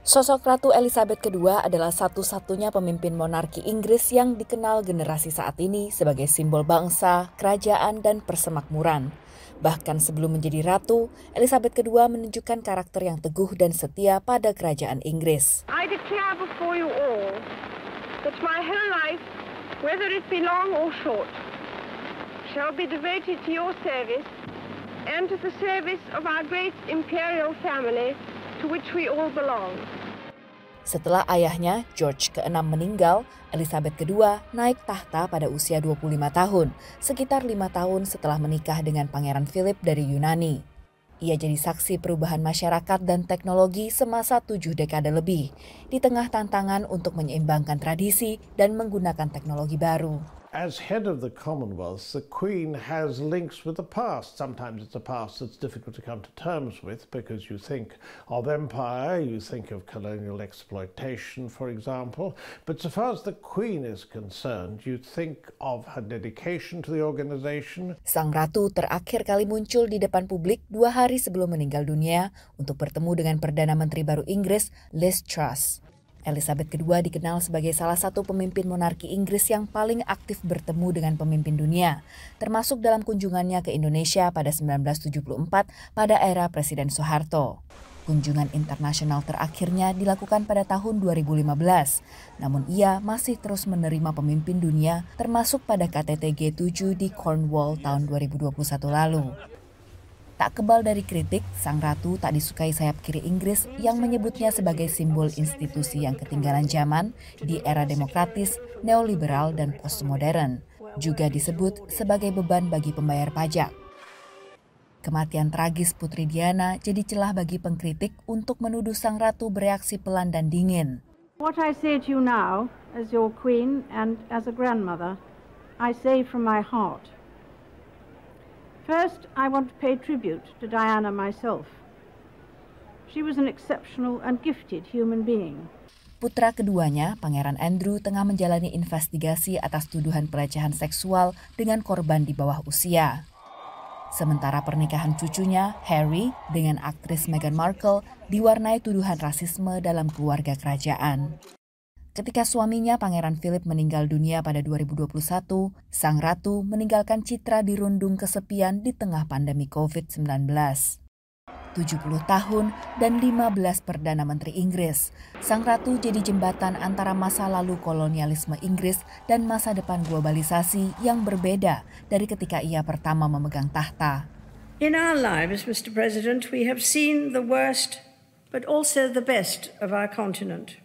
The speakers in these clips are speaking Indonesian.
Sosok Ratu Elizabeth II adalah satu-satunya pemimpin monarki Inggris yang dikenal generasi saat ini sebagai simbol bangsa, kerajaan, dan persemakmuran. Bahkan sebelum menjadi ratu, Elizabeth II menunjukkan karakter yang teguh dan setia pada kerajaan Inggris. I declare before you all that my whole life, whether it be long or short, shall be devoted to your service and to the service of our great imperial family, to which we all belong. Setelah ayahnya, George ke-6 meninggal, Elizabeth II naik tahta pada usia 25 tahun, sekitar 5 tahun setelah menikah dengan Pangeran Philip dari Yunani. Ia jadi saksi perubahan masyarakat dan teknologi semasa 7 dekade lebih, di tengah tantangan untuk menyeimbangkan tradisi dan menggunakan teknologi baru. As head of the Commonwealth, the Queen has links with the past. Sometimes it's a past that's difficult to come to terms with because you think of empire, you think of colonial exploitation, for example. But so far as the Queen is concerned, you think of her dedication to the organization. Sang Ratu terakhir kali muncul di depan publik 2 hari sebelum meninggal dunia untuk bertemu dengan Perdana Menteri baru Inggris, Liz Truss. Elizabeth II dikenal sebagai salah satu pemimpin monarki Inggris yang paling aktif bertemu dengan pemimpin dunia, termasuk dalam kunjungannya ke Indonesia pada 1974 pada era Presiden Soeharto. Kunjungan internasional terakhirnya dilakukan pada tahun 2015, namun ia masih terus menerima pemimpin dunia termasuk pada KTT G7 di Cornwall tahun 2021 lalu. Tak kebal dari kritik, sang ratu tak disukai sayap kiri Inggris yang menyebutnya sebagai simbol institusi yang ketinggalan zaman di era demokratis, neoliberal, dan postmodern. Juga disebut sebagai beban bagi pembayar pajak. Kematian tragis Putri Diana jadi celah bagi pengkritik untuk menuduh sang ratu bereaksi pelan dan dingin. What I say to you now, as your queen and as a grandmother, I say from my heart. First, I want to pay tribute to Diana myself. She was an exceptional and gifted human being. Putra keduanya, Pangeran Andrew, tengah menjalani investigasi atas tuduhan pelecehan seksual dengan korban di bawah usia. Sementara pernikahan cucunya, Harry, dengan aktris Meghan Markle, diwarnai tuduhan rasisme dalam keluarga kerajaan. Ketika suaminya Pangeran Philip meninggal dunia pada 2021, sang ratu meninggalkan citra dirundung kesepian di tengah pandemi COVID-19. 70 tahun dan 15 Perdana Menteri Inggris, sang ratu jadi jembatan antara masa lalu kolonialisme Inggris dan masa depan globalisasi yang berbeda dari ketika ia pertama memegang tahta. In our lives, Mr. President, we have seen the worst, but also the best of our continent.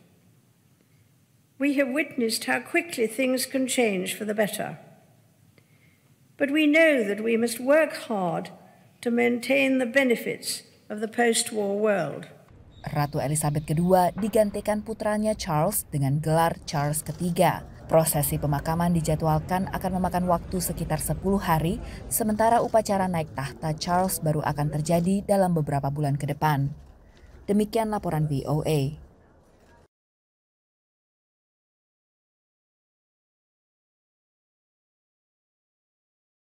We have witnessed how quickly things can change for the better. But we know that we must work hard to maintain the benefits of the post-war world. Ratu Elizabeth II digantikan putranya Charles dengan gelar Charles III. Prosesi pemakaman dijadwalkan akan memakan waktu sekitar 10 hari, sementara upacara naik tahta Charles baru akan terjadi dalam beberapa bulan ke depan. Demikian laporan VOA.